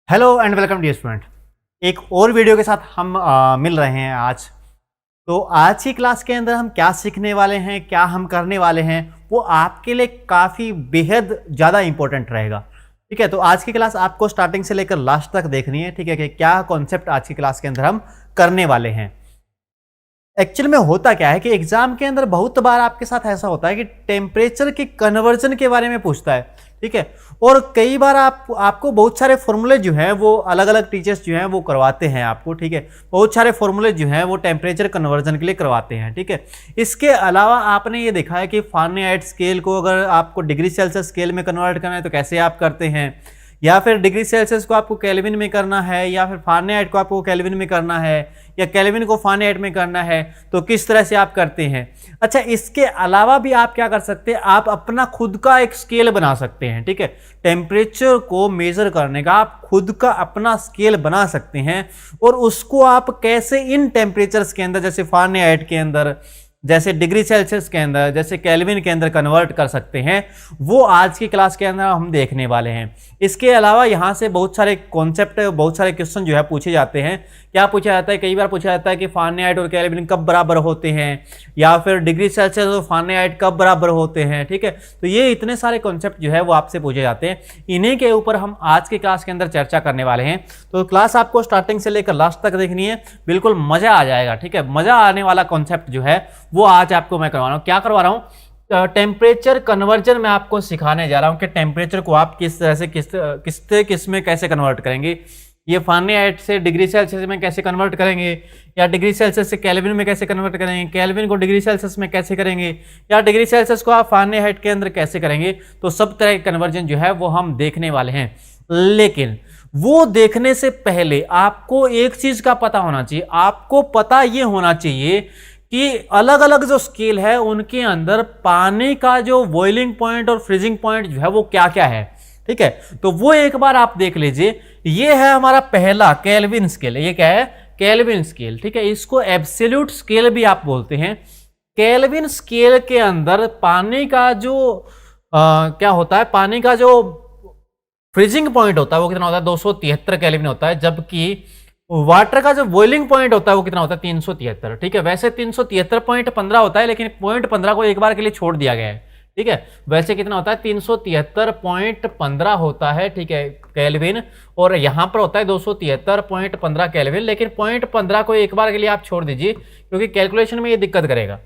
Hello and welcome dear student. एक और video के साथ हम मिल रहे हैं आज। तो आज की क्लास के अंदर हम क्या सीखने वाले हैं, क्या हम करने वाले हैं, वो आपके लिए काफ़ी बेहद ज़्यादा इंपॉर्टेंट रहेगा। ठीक है, तो आज की क्लास आपको स्टार्टिंग से लेकर लास्ट तक देखनी है। ठीक है, कि क्या कॉन्सेप्ट आज की क्लास के अंदर हम करने वाले हैं। एक्चुअल में होता क्या है कि एग्जाम के अंदर बहुत बार आपके साथ ऐसा होता है कि टेम्परेचर के कन्वर्जन के बारे में पूछता है। ठीक है, और कई बार आपको बहुत सारे फॉर्मूले जो हैं वो अलग अलग टीचर्स जो हैं वो करवाते हैं आपको। ठीक है, बहुत सारे फॉर्मूले जो हैं वो टेम्परेचर कन्वर्जन के लिए करवाते हैं। ठीक है, इसके अलावा आपने ये देखा है कि फारेनहाइट स्केल को अगर आपको डिग्री सेल्सियस स्केल में कन्वर्ट करना है तो कैसे आप करते हैं, या फिर डिग्री सेल्सियस को आपको केल्विन में करना है, या फिर फारेनहाइट को आपको केल्विन में करना है, या केल्विन को फारेनहाइट में करना है, तो किस तरह से आप करते हैं। अच्छा, इसके अलावा भी आप क्या कर सकते हैं, आप अपना खुद का एक स्केल बना सकते हैं। ठीक है, टेम्परेचर को मेजर करने का आप खुद का अपना स्केल बना सकते हैं, और उसको आप कैसे इन टेम्परेचर्स के अंदर, जैसे फारेनहाइट के अंदर, जैसे डिग्री सेल्सियस के अंदर, जैसे केल्विन के अंदर कन्वर्ट कर सकते हैं, वो आज की क्लास के अंदर हम देखने वाले हैं। इसके अलावा यहाँ से बहुत सारे कॉन्सेप्ट, बहुत सारे क्वेश्चन जो है पूछे जाते हैं। क्या पूछा जाता है, कई बार पूछा जाता है कि फारेनहाइट और केल्विन कब बराबर होते हैं, या फिर डिग्री सेल्सियस और फारेनहाइट कब बराबर होते हैं। ठीक है, तो ये इतने सारे कॉन्सेप्ट जो है वो आपसे पूछे जाते हैं। इन्हीं के ऊपर हम आज की क्लास के अंदर चर्चा करने वाले हैं। तो क्लास आपको स्टार्टिंग से लेकर लास्ट तक देखनी है, बिल्कुल मजा आ जाएगा। ठीक है, मजा आने वाला कॉन्सेप्ट जो है वो आज आपको मैं करवा रहा हूँ। क्या करवा रहा हूँ, टेम्परेचर कन्वर्जन में आपको सिखाने जा रहा हूँ कि टेम्परेचर को आप किस तरह से किस में कैसे कन्वर्ट करेंगे। ये फारेनहाइट से डिग्री सेल्सियस में कैसे कन्वर्ट करेंगे, या डिग्री सेल्सियस से केल्विन में कैसे कन्वर्ट करेंगे, केल्विन को डिग्री सेल्सियस में कैसे करेंगे, या डिग्री सेल्सियस को आप फारेनहाइट के अंदर कैसे करेंगे। तो सब तरह के कन्वर्जन जो है वो हम देखने वाले हैं। लेकिन वो देखने से पहले आपको एक चीज का पता होना चाहिए। आपको पता ये होना चाहिए कि अलग अलग जो स्केल है उनके अंदर पानी का जो बॉइलिंग पॉइंट और फ्रीजिंग पॉइंट जो है वो क्या क्या है। ठीक है, तो वो एक बार आप देख लीजिए। ये है हमारा पहला केल्विन स्केल। ये क्या है, केल्विन स्केल। ठीक है, इसको एब्सोल्यूट स्केल भी आप बोलते हैं। केल्विन स्केल के अंदर पानी का जो क्या होता है, पानी का जो फ्रीजिंग पॉइंट होता है वो कितना होता है, 273 केल्विन होता है, जबकि वाटर का जो बॉइलिंग पॉइंट होता है वो कितना होता है, 373। ठीक है, वैसे 373.15 होता है, लेकिन 0.15 को एक बार के लिए छोड़ दिया गया है। ठीक है, वैसे कितना होता है, 373.15 होता है। ठीक है, केल्विन, और यहां पर होता है 273.15 केल्विन, लेकिन 0.15 को एक बार के लिए आप छोड़ दीजिए क्योंकि कैलकुलेशन में ये दिक्कत करेगा।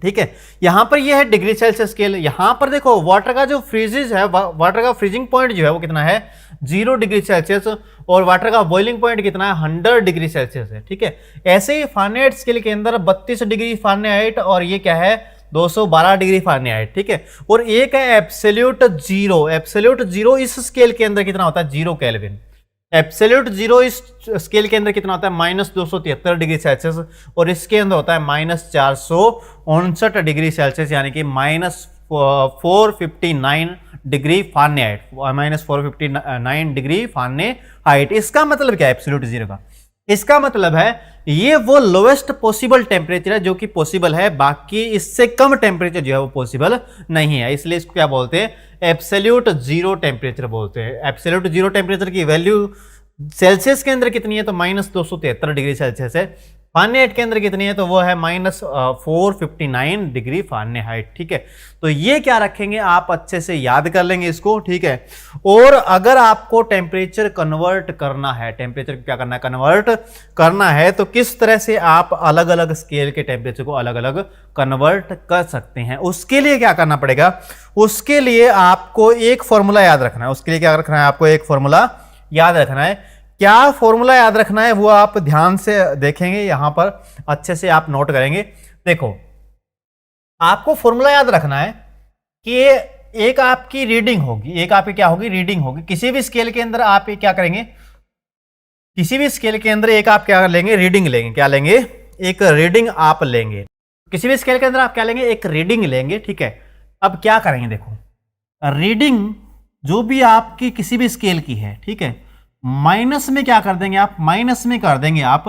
ठीक है, यहां पर ये है डिग्री सेल्सियस स्केल। यहां पर देखो वाटर का जो फ्रीजेज है, वाटर का फ्रीजिंग पॉइंट जो है वो कितना है, 0 डिग्री सेल्सियस, और वाटर का बॉइलिंग पॉइंट कितना है, 100 डिग्री सेल्सियस है। ठीक है, ऐसे ही फारेनहाइट स्केल के अंदर 32 डिग्री फारेनहाइट, और ये क्या है, 212 डिग्री फारेनहाइट। ठीक है, और एक है एब्सोल्यूट जीरो। एब्सोल्यूट जीरो इस स्केल के अंदर कितना होता है, 0 केल्विन। एब्सोल्यूट जीरो इस स्केल के अंदर कितना होता है, -273 डिग्री सेल्सियस, और इसके अंदर होता है -459 डिग्री सेल्सियस, यानी कि -459 डिग्री फारेनहाइट, -459 डिग्री फारेनहाइट। इसका मतलब क्या है एब्सोल्यूट जीरो का, इसका मतलब है ये वो लोएस्ट पॉसिबल टेम्परेचर है जो कि पॉसिबल है, बाकी इससे कम टेम्परेचर जो है वो पॉसिबल नहीं है। इसलिए इसको क्या बोलते हैं, एब्सोल्यूट जीरो टेम्परेचर बोलते हैं। एब्सोल्यूट जीरो टेम्परेचर की वैल्यू सेल्सियस के अंदर कितनी है, तो -273 डिग्री सेल्सियस है। फारेनहाइट के अंदर कितनी है, तो वो है -459 डिग्री फारेनहाइट। ठीक है, तो ये क्या रखेंगे, आप अच्छे से याद कर लेंगे इसको। ठीक है, और अगर आपको टेम्परेचर कन्वर्ट करना है, टेम्परेचर क्या करना है, कन्वर्ट करना है, तो किस तरह से आप अलग अलग स्केल के टेम्परेचर को अलग अलग कन्वर्ट कर सकते हैं, उसके लिए क्या करना पड़ेगा, उसके लिए आपको एक फॉर्मूला याद रखना है। उसके लिए क्या रखना है, आपको एक फॉर्मूला याद रखना है। क्या फॉर्मूला याद रखना है वो आप ध्यान से देखेंगे, यहां पर अच्छे से आप नोट करेंगे। देखो, आपको फॉर्मूला याद रखना है कि एक आपकी रीडिंग होगी, एक आपकी क्या होगी, रीडिंग होगी। किसी भी स्केल के अंदर आप क्या करेंगे, किसी भी स्केल के अंदर एक आप क्या लेंगे, रीडिंग लेंगे। क्या लेंगे, एक रीडिंग आप लेंगे। किसी भी स्केल के अंदर आप क्या लेंगे, एक रीडिंग लेंगे। ठीक है, अब क्या करेंगे, देखो रीडिंग जो भी आपकी किसी भी स्केल की है, ठीक है, माइनस में क्या कर देंगे आप, माइनस में कर देंगे आप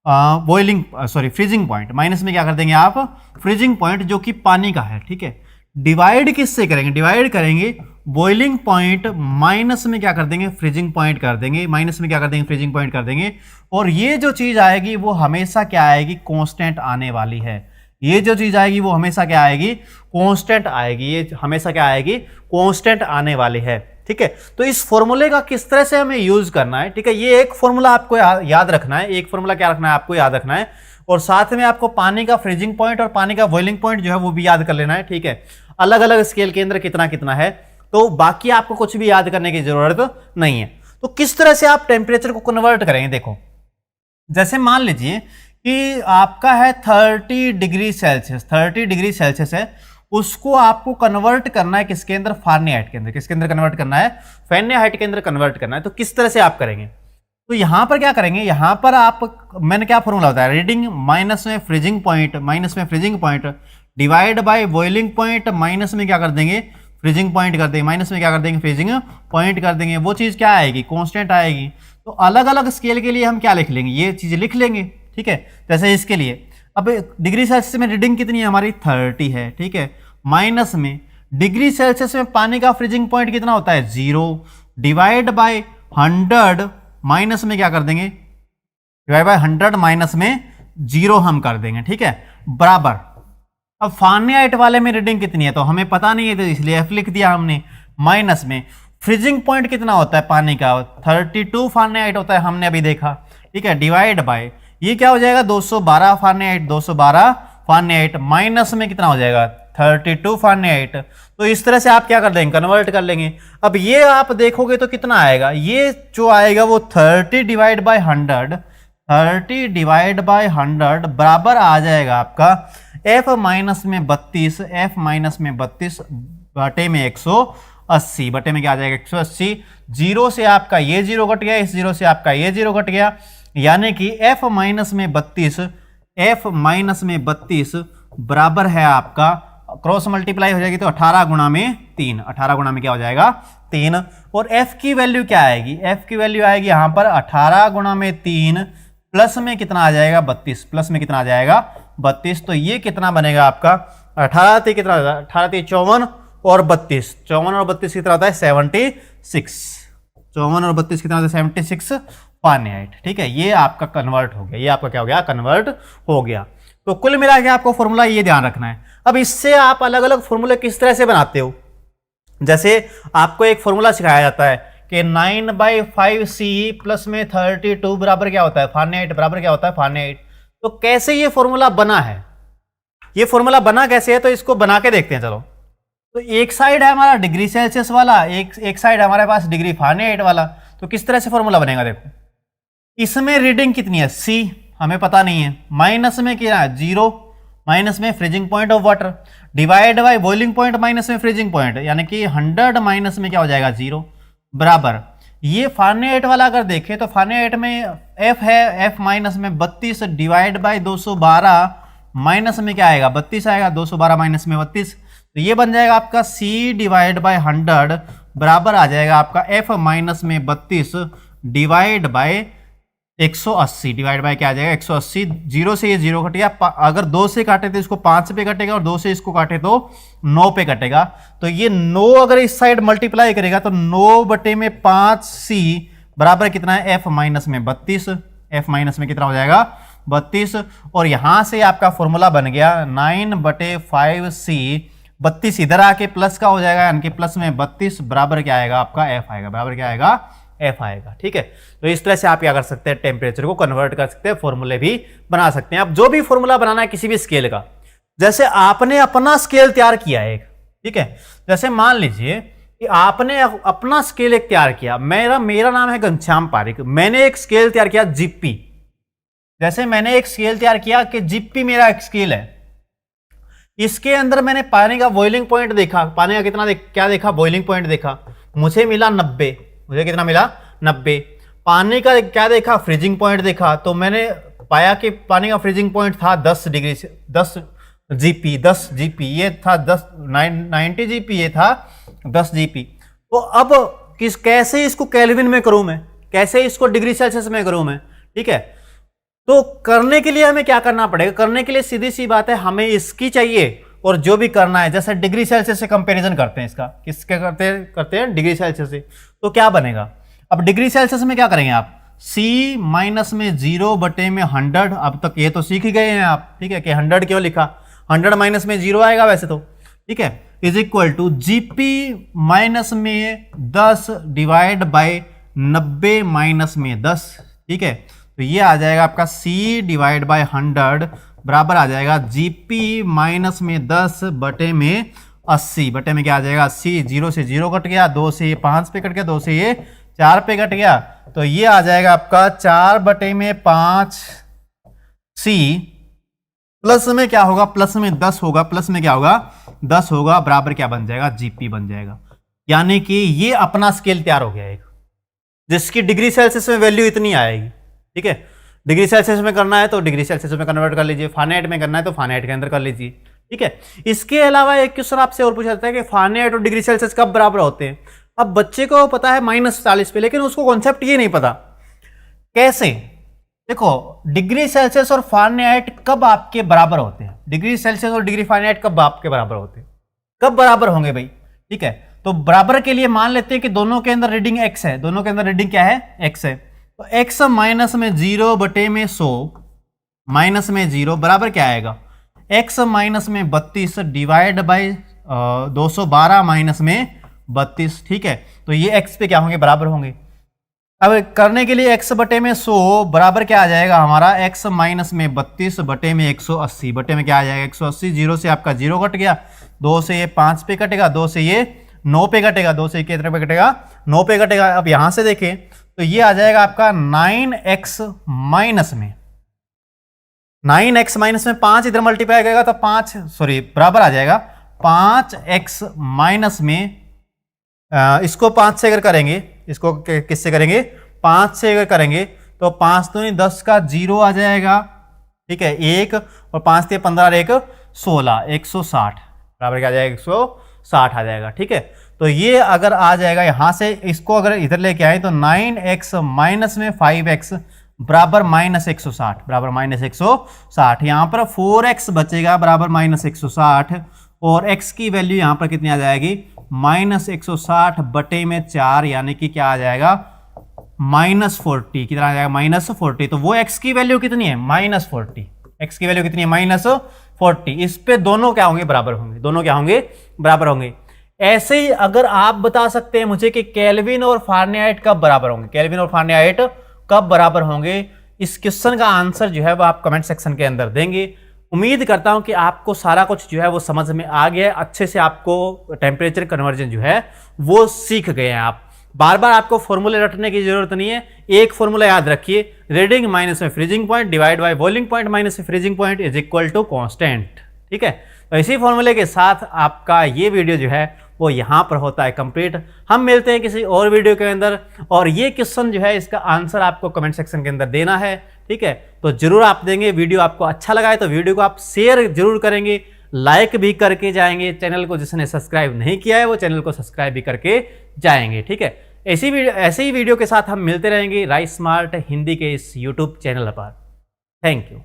फ्रीजिंग पॉइंट। माइनस में क्या कर देंगे आप, फ्रीजिंग पॉइंट जो कि पानी का है। ठीक है, डिवाइड किससे करेंगे, डिवाइड करेंगे बॉइलिंग पॉइंट माइनस में क्या कर देंगे, फ्रीजिंग पॉइंट कर देंगे, माइनस में क्या कर देंगे, फ्रीजिंग पॉइंट कर देंगे। और ये जो चीज आएगी वो हमेशा क्या आएगी, कांस्टेंट आने वाली है। ये जो चीज आएगी वो हमेशा क्या आएगी, कांस्टेंट आएगी। ये हमेशा क्या आएगी, कांस्टेंट आने वाली है। ठीक है, तो इस फॉर्मूले का किस तरह से हमें यूज करना है, ठीक है, ये एक फॉर्मूला आपको याद रखना है। एक फॉर्मूला क्या रखना है, आपको याद रखना है। और साथ में आपको पानी का फ्रीजिंग पॉइंट और पानी का बॉइलिंग पॉइंट जो है वो भी याद कर लेना है। ठीक है, अलग अलग स्केल के अंदर कितना कितना है, तो बाकी आपको कुछ भी याद करने की जरूरत नहीं है। तो किस तरह से आप टेम्परेचर को कन्वर्ट करेंगे, देखो जैसे मान लीजिए कि आपका है 30 डिग्री सेल्सियस, 30 डिग्री सेल्सियस है, उसको आपको कन्वर्ट करना है किसके अंदर, फारेनहाइट के अंदर। किसके अंदर कन्वर्ट करना है, फारेनहाइट के अंदर कन्वर्ट करना है। तो किस तरह से आप करेंगे, तो यहां पर क्या करेंगे, यहां पर आप, मैंने क्या फॉर्मूला बताया, रीडिंग माइनस में फ्रीजिंग पॉइंट, माइनस में freezing point divide by boiling point, minus में क्या कर देंगे, फ्रीजिंग पॉइंट कर देंगे, माइनस में क्या कर देंगे, फ्रीजिंग पॉइंट कर देंगे। वो चीज क्या आएगी, कांस्टेंट आएगी। तो अलग अलग स्केल के लिए हम क्या लिख लेंगे, ये चीज लिख लेंगे। ठीक है, जैसे इसके लिए अब डिग्री सेल्सियस में रीडिंग कितनी है हमारी, 30 है। ठीक है, माइनस में डिग्री सेल्सियस में पानी का फ्रीजिंग पॉइंट कितना होता है, 0, डिवाइड बाय 100, माइनस में क्या कर देंगे, डिवाइड बाय 100 माइनस में 0 हम कर देंगे। ठीक है, बराबर। अब फारेनहाइट वाले में रीडिंग कितनी है तो हमें पता नहीं है, तो इसलिए F लिख दिया हमने। माइनस में फ्रीजिंग पॉइंट कितना होता है पानी का, 32 फारेनहाइट होता है, हमने अभी देखा। ठीक है, डिवाइड बाय ये क्या हो जाएगा, 212 फारेनहाइट, 212 फारेनहाइट, माइनस में कितना हो जाएगा, 32 फारेनहाइट। तो इस तरह से आप क्या कर देंगे, कन्वर्ट कर लेंगे। अब ये आप देखोगे तो कितना आएगा, ये जो आएगा वो 30 डिवाइड बाय 100, 30 डिवाइड बाय 100 बराबर आ जाएगा आपका F माइनस में 32, F माइनस में 32 बटे में 180, बटे में क्या आ जाएगा, 180। जीरो से आपका ये जीरो कट गया, इस जीरो से आपका ये जीरो कट गया, यानी कि F माइनस में 32, F माइनस में 32 बराबर है आपका, क्रॉस मल्टीप्लाई हो जाएगी तो 18 गुणा में 3, 18 गुणा में क्या हो जाएगा, 3। और F की वैल्यू क्या आएगी, F की वैल्यू आएगी यहां पर 18 गुणा में 3 प्लस में कितना आ जाएगा, 32, प्लस में कितना आ जाएगा, 32। तो ये कितना बनेगा आपका, 18 × कितना, 18 × 54 और 32, 54 और 32 कितना होता है, 76, 54 और 32 कितना होता है, 76 फारेनहाइट। ठीक है, ये आपका कन्वर्ट हो गया, ये आपका क्या हो गया, कन्वर्ट हो गया। तो कुल मिला के आपको फॉर्मूला ये ध्यान रखना है। अब इससे आप अलग अलग फॉर्मूले किस तरह से बनाते हो, जैसे आपको एक फॉर्मूला सिखाया जाता है कि 9/5 CE प्लस में 32 बराबर क्या होता है, फारेनहाइट, बराबर क्या होता है, फारेनहाइट। तो कैसे ये फॉर्मूला बना है, ये फॉर्मूला बना कैसे है, तो इसको बना के देखते हैं। चलो, तो एक साइड है हमारा डिग्री सेल्सियस वाला, एक साइड हमारे पास डिग्री फारेनहाइट वाला। तो किस तरह से फॉर्मूला बनेगा, देखो इसमें रीडिंग कितनी है, C हमें पता नहीं है, माइनस में क्या है, 0, माइनस में freezing point of water, divide by boiling point minus में फ्रीजिंग पॉइंट, यानी कि 100 माइनस में क्या हो जाएगा, 0 बराबर। ये फारेनहाइट वाला अगर देखें तो फारेनहाइट में F है, F माइनस में 32 डिवाइड बाय 212 माइनस में क्या आएगा, 32 आएगा, 212 माइनस में 32। तो ये बन जाएगा आपका C डिवाइड बाय 100 बराबर आ जाएगा आपका F माइनस में 32 डिवाइड बाय 180, डिवाइड बाय क्या आ जाएगा, 180। 0 से ये 0 कट गया, अगर 2 से काटे तो इसको 5 पे कटेगा, और 2 से इसको काटे तो 9 पे कटेगा। तो ये 9 अगर इस साइड मल्टीप्लाई करेगा तो 9 बटे में 5C बराबर कितना है, F माइनस में 32, F माइनस में कितना हो जाएगा, 32। और यहां से आपका फॉर्मूला बन गया 9/5C, 32 इधर आके प्लस का हो जाएगा, यानी कि प्लस में 32 बराबर क्या आएगा आपका, F आएगा, बराबर क्या आएगा, F आएगा। ठीक है, तो इस तरह से आप क्या कर सकते हैं, टेम्परेचर को कन्वर्ट कर सकते हैं, फॉर्मूले भी बना सकते हैं। आप जो भी फॉर्मूला बनाना है किसी भी स्केल का, जैसे आपने अपना स्केल तैयार किया है एक, ठीक है, जैसे मान लीजिए कि आपने अपना स्केल एक तैयार किया, मेरा नाम है घनश्याम पारिक, मैंने एक स्केल तैयार किया जिप्पी। जैसे मैंने एक स्केल तैयार किया कि जिप्पी मेरा एक स्केल है, इसके अंदर मैंने पानी का बॉइलिंग पॉइंट देखा, पानी का कितना क्या देखा, बॉइलिंग पॉइंट देखा, मुझे मिला 90, मुझे कितना मिला, 90। पानी का क्या देखा, फ्रीजिंग पॉइंट देखा, तो मैंने पाया कि पानी का फ्रीजिंग पॉइंट था 10 डिग्री से 10 GP, ये था 90 GP, ये था 10 GP। तो अब कैसे इसको केल्विन में करूं मैं, कैसे इसको डिग्री सेल्सियस में करूं मैं, ठीक है। तो करने के लिए हमें क्या करना पड़ेगा, करने के लिए सीधी सी बात है, हमें इसकी चाहिए और जो भी करना है, जैसे डिग्री सेल्सियस से कंपैरिजन करते हैं इसका, किसके करते हैं डिग्री सेल्सियस से, तो क्या बनेगा। अब डिग्री सेल्सियस में क्या करेंगे आप, C माइनस में 0 बटे में 100, अब तक ये तो सीख ही गए हैं आप, ठीक है, कि 100 क्यों लिखा, 100 माइनस में 0 आएगा वैसे तो, ठीक है, is equal to GP minus में 10 डिवाइड बाय 90 माइनस में 10, ठीक है, तो ये आ जाएगा आपका C डिवाइड बाय 100 बराबर आ जाएगा GP माइनस में 10 बटे में 80, बटे में क्या आ जाएगा 80, 0 से 0 कट गया, 2 से ये 5 पे कट गया, 2 से ये 4 पे कट गया, तो ये आ जाएगा आपका 4 बटे में 5 C, प्लस में क्या होगा, प्लस में 10 होगा, प्लस में क्या होगा 10 होगा, बराबर क्या बन जाएगा GP बन जाएगा। यानी कि ये अपना स्केल तैयार हो गया एक, जिसकी डिग्री सेल्सियस में वैल्यू इतनी आएगी, ठीक है, डिग्री सेल्सियस में करना है तो डिग्री सेल्सियस में कन्वर्ट कर लीजिए, फारेनहाइट में करना है तो फारेनहाइट के अंदर कर लीजिए, ठीक है। इसके अलावा एक क्वेश्चन आपसे और पूछा जाता है कि फारेनहाइट और डिग्री सेल्सियस कब बराबर होते हैं। अब बच्चे को पता है -40 पे, लेकिन उसको कॉन्सेप्ट ये नहीं पता कैसे। देखो डिग्री सेल्सियस और फारेनहाइट कब आपके बराबर होते हैं, डिग्री सेल्सियस और डिग्री फारेनहाइट कब आपके बराबर होते हैं, कब बराबर होंगे भाई, ठीक है। तो बराबर के लिए मान लेते हैं कि दोनों के अंदर रीडिंग x है, दोनों के अंदर रीडिंग क्या है x है, तो x माइनस में 0 बटे में 100 माइनस में 0 बराबर क्या आएगा, x माइनस में 32 डिवाइड बाई 212 माइनस में 32, ठीक है, तो ये x पे क्या होंगे, बराबर होंगे। अब करने के लिए x बटे में 100 बराबर क्या आ जाएगा हमारा, x माइनस में 32 बटे में 180, बटे में क्या आ जाएगा 180, 0 से आपका 0 कट गया, 2 से ये 5 पे कटेगा, 2 से ये 9 पे कटेगा, 2 से कितने पे कटेगा 9 पे कटेगा। अब यहां से देखें तो ये आ जाएगा आपका 9x माइनस में 5 इधर मल्टीप्लाई करेगा तो 5 बराबर आ जाएगा 5x माइनस में इसको 5 से अगर करेंगे, इसको किससे करेंगे 5 से अगर करेंगे तो 5 दूनी 10 का 0 आ जाएगा, ठीक है, 1 और 5 से 15 और 1 16, 160 बराबर क्या आ जाएगा 160 आ जाएगा, ठीक है। तो ये अगर आ जाएगा यहां से, इसको अगर इधर लेके आए तो 9x माइनस में 5x बराबर -160 बराबर -160, यहां पर 4x बचेगा बराबर -160 और x की वैल्यू यहां पर कितनी आ जाएगी -160 बटे में 4, यानी कि क्या आ जाएगा -40, कितना आ जाएगा -40। तो वो x की वैल्यू कितनी है -40, x की वैल्यू कितनी है -40। इस पे दोनों क्या होंगे, बराबर होंगे, दोनों क्या होंगे, बराबर होंगे। ऐसे ही अगर आप बता सकते हैं मुझे कि केल्विन और फारेनहाइट कब बराबर होंगे, केल्विन और फारेनहाइट कब बराबर होंगे, इस क्वेश्चन का आंसर जो है वो आप कमेंट सेक्शन के अंदर देंगे। उम्मीद करता हूं कि आपको सारा कुछ जो है वो समझ में आ गया, अच्छे से आपको टेम्परेचर कन्वर्जन जो है वो सीख गए हैं आप। बार बार आपको फॉर्मूले रटने की जरूरत नहीं है, एक फॉर्मूला याद रखिए, रीडिंग माइनस में freezing point divide by boiling point minus में freezing point is equal to constant, ठीक है। तो इसी फॉर्मूले के साथ आपका ये वीडियो जो है वो यहाँ पर होता है कंप्लीट। हम मिलते हैं किसी और वीडियो के अंदर, और ये क्वेश्चन जो है इसका आंसर आपको कमेंट सेक्शन के अंदर देना है, ठीक है। तो जरूर आप देंगे। वीडियो आपको अच्छा लगा है तो वीडियो को आप शेयर जरूर करेंगे, लाइक भी करके जाएंगे। चैनल को जिसने सब्सक्राइब नहीं किया है वो चैनल को सब्सक्राइब भी करके जाएंगे, ठीक है। ऐसे ही वीडियो के साथ हम मिलते रहेंगे राइस स्मार्ट हिंदी के इस यूट्यूब चैनल पर। Thank you.